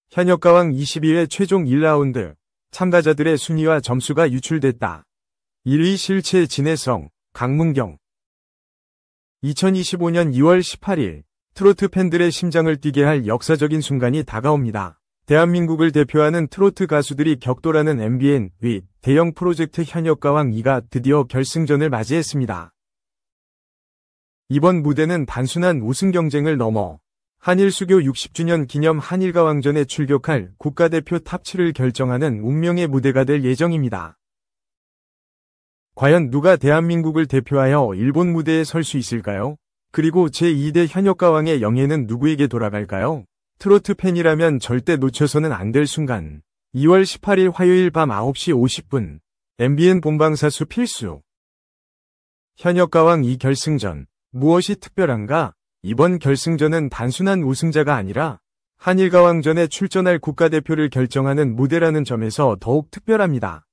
현역가왕 22회 최종 1라운드 참가자들의 순위와 점수가 유출됐다. 1위 실체 진해성, 강문경. 2025년 2월 18일 트로트 팬들의 심장을 뛰게 할 역사적인 순간이 다가옵니다. 대한민국을 대표하는 트로트 가수들이 격돌하는 MBN 위 대형 프로젝트 현역가왕 2가 드디어 결승전을 맞이했습니다. 이번 무대는 단순한 우승 경쟁을 넘어 한일 수교 60주년 기념 한일가왕전에 출격할 국가대표 탑7을 결정하는 운명의 무대가 될 예정입니다. 과연 누가 대한민국을 대표하여 일본 무대에 설 수 있을까요? 그리고 제2대 현역가왕의 영예는 누구에게 돌아갈까요? 트로트 팬이라면 절대 놓쳐서는 안 될 순간. 2월 18일 화요일 밤 9시 50분 MBN 본방사수 필수. 현역가왕 2 결승전. 무엇이 특별한가? 이번 결승전은 단순한 우승자가 아니라 한일가왕전에 출전할 국가대표를 결정하는 무대라는 점에서 더욱 특별합니다.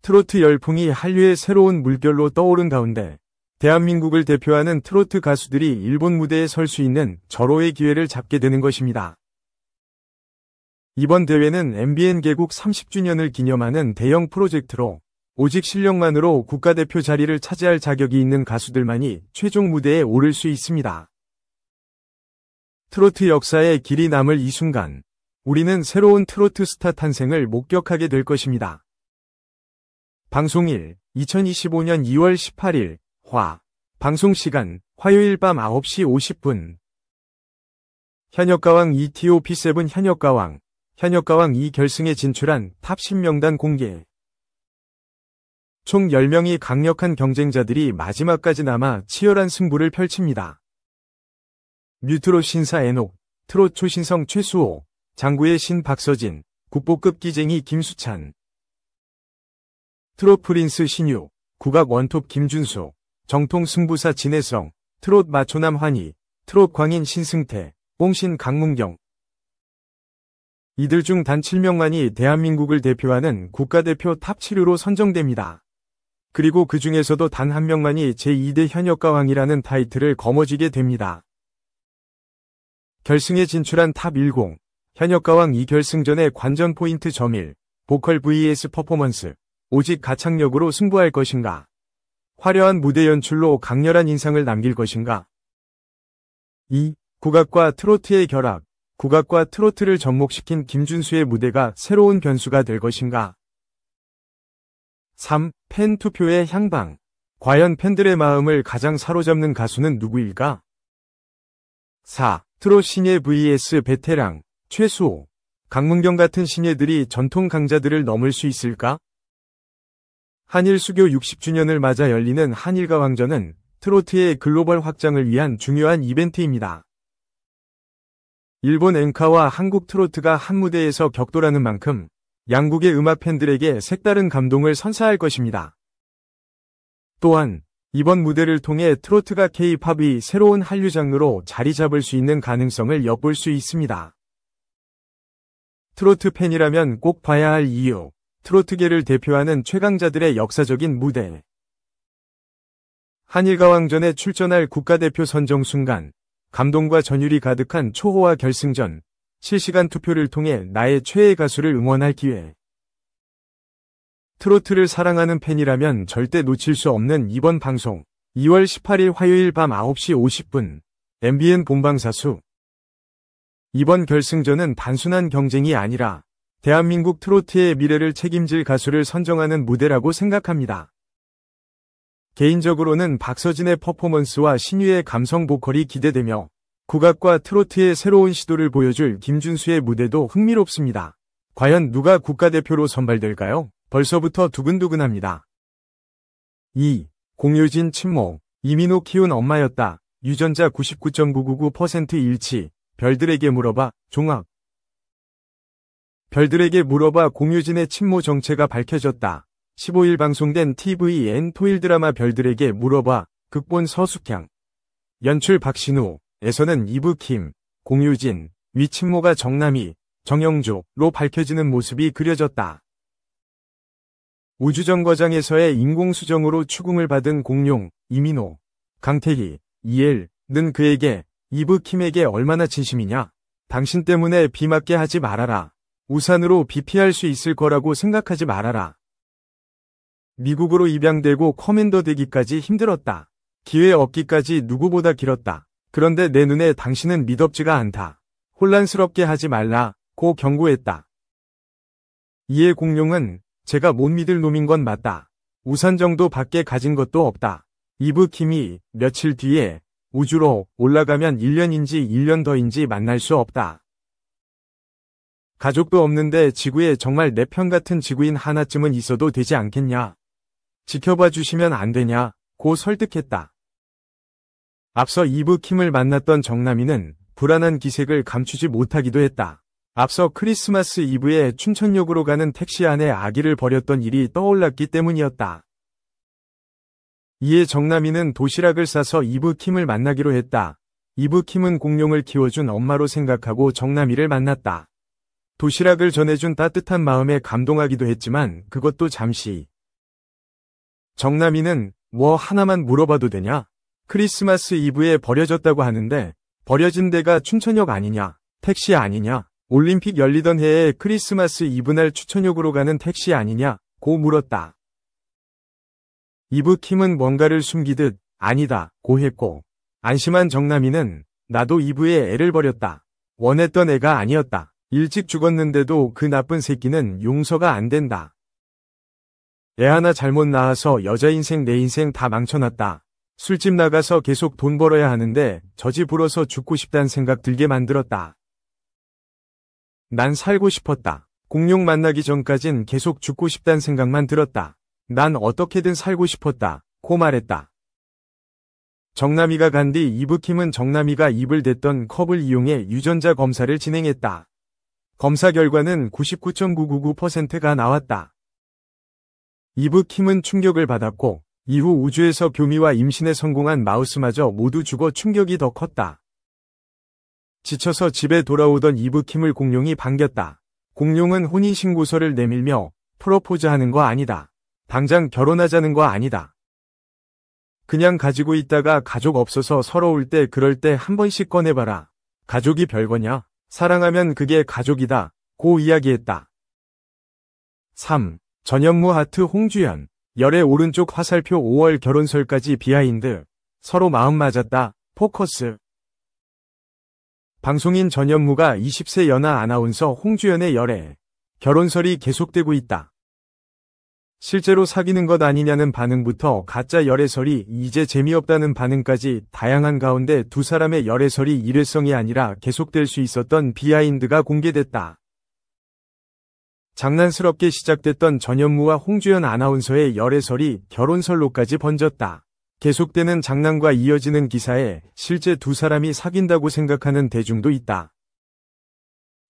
트로트 열풍이 한류의 새로운 물결로 떠오른 가운데 대한민국을 대표하는 트로트 가수들이 일본 무대에 설 수 있는 절호의 기회를 잡게 되는 것입니다. 이번 대회는 MBN 개국 30주년을 기념하는 대형 프로젝트로 오직 실력만으로 국가대표 자리를 차지할 자격이 있는 가수들만이 최종 무대에 오를 수 있습니다. 트로트 역사에 길이 남을 이 순간, 우리는 새로운 트로트 스타 탄생을 목격하게 될 것입니다. 방송일 2025년 2월 18일 방송시간 화요일 밤 9시 50분 현역가왕 2 TOP7 현역가왕 2 결승에 진출한 탑 10명단 공개. 총 10명이 강력한 경쟁자들이 마지막까지 남아 치열한 승부를 펼칩니다. 뮤트롯 신사 에녹, 트롯 초신성 최수호, 장구의 신 박서진, 국보급 끼쟁이 김수찬, 트롯 프린스 신유, 국악 원톱 김준수, 정통 승부사 진해성, 트롯 마초남 환희, 트롯 광인 신승태, 뽕신 강문경. 이들 중 단 7명만이 대한민국을 대표하는 국가대표 탑7으로 선정됩니다. 그리고 그 중에서도 단 한 명만이 제2대 현역가왕이라는 타이틀을 거머쥐게 됩니다. 결승에 진출한 탑 10, 현역가왕 2 결승전의 관전 포인트 점일, 보컬 vs 퍼포먼스, 오직 가창력으로 승부할 것인가? 화려한 무대 연출로 강렬한 인상을 남길 것인가? 2. 국악과 트로트의 결합, 국악과 트로트를 접목시킨 김준수의 무대가 새로운 변수가 될 것인가? 3. 팬 투표의 향방. 과연 팬들의 마음을 가장 사로잡는 가수는 누구일까? 4. 트롯 신예 vs 베테랑, 최수호, 강문경 같은 신예들이 전통 강자들을 넘을 수 있을까? 한일 수교 60주년을 맞아 열리는 한일가왕전은 트로트의 글로벌 확장을 위한 중요한 이벤트입니다. 일본 엔카와 한국 트로트가 한 무대에서 격돌하는 만큼 양국의 음악 팬들에게 색다른 감동을 선사할 것입니다. 또한 이번 무대를 통해 트로트가 K-팝이 새로운 한류 장르로 자리 잡을 수 있는 가능성을 엿볼 수 있습니다. 트로트 팬이라면 꼭 봐야 할 이유, 트로트계를 대표하는 최강자들의 역사적인 무대. 한일가왕전에 출전할 국가대표 선정 순간, 감동과 전율이 가득한 초호화 결승전, 실시간 투표를 통해 나의 최애 가수를 응원할 기회. 트로트를 사랑하는 팬이라면 절대 놓칠 수 없는 이번 방송. 2월 18일 화요일 밤 9시 50분 MBN 본방사수. 이번 결승전은 단순한 경쟁이 아니라 대한민국 트로트의 미래를 책임질 가수를 선정하는 무대라고 생각합니다. 개인적으로는 박서진의 퍼포먼스와 신유의 감성 보컬이 기대되며 국악과 트로트의 새로운 시도를 보여줄 김준수의 무대도 흥미롭습니다. 과연 누가 국가대표로 선발될까요? 벌써부터 두근두근합니다. 2. 공효진 침묵. 이민호 키운 엄마였다. 유전자 99.999% 일치. 별들에게 물어봐. 종합. 별들에게 물어봐 공효진의 친모 정체가 밝혀졌다. 15일 방송된 TVN 토일 드라마 별들에게 물어봐. 극본 서숙향. 연출 박신우. 에서는 이브 킴, 공효진, 위친모가 정남희, 정영조로 밝혀지는 모습이 그려졌다. 우주정거장에서의 인공수정으로 추궁을 받은 공룡, 이민호, 강태희, 이엘는 그에게, 이브 킴에게 얼마나 진심이냐? 당신 때문에 비 맞게 하지 말아라. 우산으로 비 피할 수 있을 거라고 생각하지 말아라. 미국으로 입양되고 커맨더 되기까지 힘들었다. 기회 얻기까지 누구보다 길었다. 그런데 내 눈에 당신은 미덥지가 않다. 혼란스럽게 하지 말라고 경고했다. 이에 공룡은 제가 못 믿을 놈인 건 맞다. 우산 정도 밖에 가진 것도 없다. 이브 킴이 며칠 뒤에 우주로 올라가면 1년인지 1년 더인지 만날 수 없다. 가족도 없는데 지구에 정말 내 편 같은 지구인 하나쯤은 있어도 되지 않겠냐. 지켜봐 주시면 안 되냐 고 설득했다. 앞서 이브 킴을 만났던 정남이는 불안한 기색을 감추지 못하기도 했다. 앞서 크리스마스 이브에 춘천역으로 가는 택시 안에 아기를 버렸던 일이 떠올랐기 때문이었다. 이에 정남이는 도시락을 싸서 이브 킴을 만나기로 했다. 이브 킴은 공룡을 키워준 엄마로 생각하고 정남이를 만났다. 도시락을 전해준 따뜻한 마음에 감동하기도 했지만 그것도 잠시. 정남이는 뭐 하나만 물어봐도 되냐? 크리스마스 이브에 버려졌다고 하는데 버려진 데가 춘천역 아니냐? 택시 아니냐? 올림픽 열리던 해에 크리스마스 이브날 춘천역으로 가는 택시 아니냐? 고 물었다. 이브 킴은 뭔가를 숨기듯 아니다 고 했고 안심한 정남이는 나도 이브에 애를 버렸다. 원했던 애가 아니었다. 일찍 죽었는데도 그 나쁜 새끼는 용서가 안 된다. 애 하나 잘못 낳아서 여자 인생 내 인생 다 망쳐놨다. 술집 나가서 계속 돈 벌어야 하는데 저지 불어서 죽고 싶단 생각 들게 만들었다. 난 살고 싶었다. 공룡 만나기 전까진 계속 죽고 싶단 생각만 들었다. 난 어떻게든 살고 싶었다. 고 말했다. 정남이가 간 뒤 이브 킴은 정남이가 입을 댔던 컵을 이용해 유전자 검사를 진행했다. 검사 결과는 99.999%가 나왔다. 이브 킴은 충격을 받았고 이후 우주에서 교미와 임신에 성공한 마우스마저 모두 죽어 충격이 더 컸다. 지쳐서 집에 돌아오던 이브 킴을 공룡이 반겼다. 공룡은 혼인신고서를 내밀며 프로포즈하는 거 아니다. 당장 결혼하자는 거 아니다. 그냥 가지고 있다가 가족 없어서 서러울 때 그럴 때 한 번씩 꺼내봐라. 가족이 별거냐? 사랑하면 그게 가족이다. 고 이야기했다. 3. 전현무 하트 홍주연. 열애 오른쪽 화살표 5월 결혼설까지 비하인드. 서로 마음 맞았다. 포커스. 방송인 전현무가 20세 연하 아나운서 홍주연의 열애. 결혼설이 계속되고 있다. 실제로 사귀는 것 아니냐는 반응부터 가짜 열애설이 이제 재미없다는 반응까지 다양한 가운데 두 사람의 열애설이 일회성이 아니라 계속될 수 있었던 비하인드가 공개됐다. 장난스럽게 시작됐던 전현무와 홍주연 아나운서의 열애설이 결혼설로까지 번졌다. 계속되는 장난과 이어지는 기사에 실제 두 사람이 사귄다고 생각하는 대중도 있다.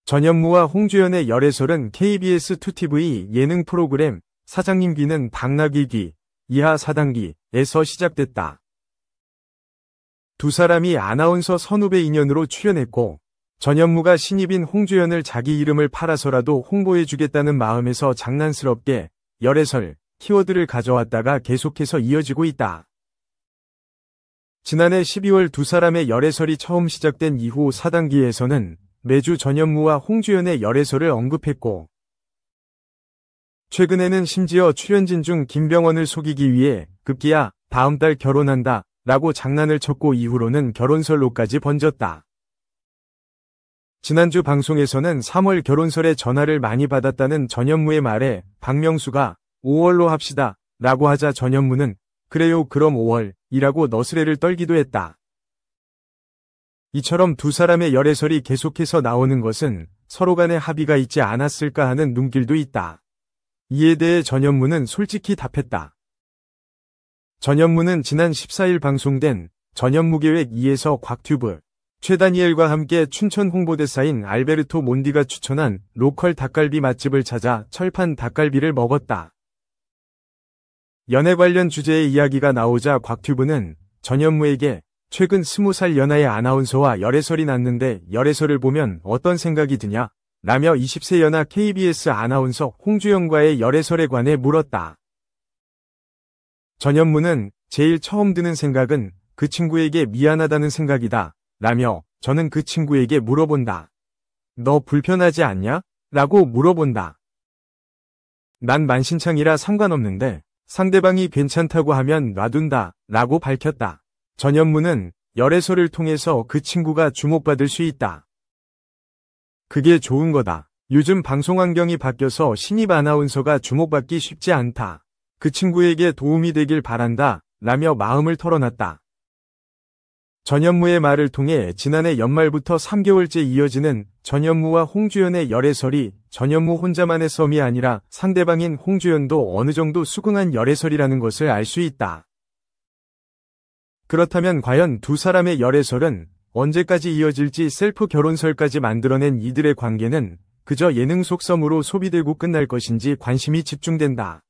전현무와 홍주연의 열애설은 KBS 2TV 예능 프로그램 사장님 귀는 당나귀 귀 이하 4단기에서 시작됐다. 두 사람이 아나운서 선후배 인연으로 출연했고 전현무가 신입인 홍주연을 자기 이름을 팔아서라도 홍보해주겠다는 마음에서 장난스럽게 열애설 키워드를 가져왔다가 계속해서 이어지고 있다. 지난해 12월 두 사람의 열애설이 처음 시작된 이후 4단기에서는 매주 전현무와 홍주연의 열애설을 언급했고 최근에는 심지어 출연진 중 김병원을 속이기 위해 급기야 다음 달 결혼한다 라고 장난을 쳤고 이후로는 결혼설로까지 번졌다. 지난주 방송에서는 3월 결혼설에 전화를 많이 받았다는 전현무의 말에 박명수가 5월로 합시다 라고 하자 전현무는 그래요 그럼 5월 이라고 너스레를 떨기도 했다. 이처럼 두 사람의 열애설이 계속해서 나오는 것은 서로 간에 합의가 있지 않았을까 하는 눈길도 있다. 이에 대해 전현무는 솔직히 답했다. 전현무는 지난 14일 방송된 전현무계획 2에서 곽튜브 최다니엘과 함께 춘천 홍보대사인 알베르토 몬디가 추천한 로컬 닭갈비 맛집을 찾아 철판 닭갈비를 먹었다. 연애 관련 주제의 이야기가 나오자 곽튜브는 전현무에게 최근 20살 연하의 아나운서와 열애설이 났는데 열애설을 보면 어떤 생각이 드냐? 라며 20세 연하 KBS 아나운서 홍주연과의 열애설에 관해 물었다. 전현무는 제일 처음 드는 생각은 그 친구에게 미안하다는 생각이다. 라며 저는 그 친구에게 물어본다. 너 불편하지 않냐? 라고 물어본다. 난 만신창이라 상관없는데 상대방이 괜찮다고 하면 놔둔다 라고 밝혔다. 전현무는 열애설을 통해서 그 친구가 주목받을 수 있다. 그게 좋은 거다. 요즘 방송 환경이 바뀌어서 신입 아나운서가 주목받기 쉽지 않다. 그 친구에게 도움이 되길 바란다 라며 마음을 털어놨다. 전현무의 말을 통해 지난해 연말부터 3개월째 이어지는 전현무와 홍주연의 열애설이 전현무 혼자만의 썸이 아니라 상대방인 홍주연도 어느 정도 수긍한 열애설이라는 것을 알 수 있다. 그렇다면 과연 두 사람의 열애설은 언제까지 이어질지 셀프 결혼설까지 만들어낸 이들의 관계는 그저 예능 속 썸으로 소비되고 끝날 것인지 관심이 집중된다.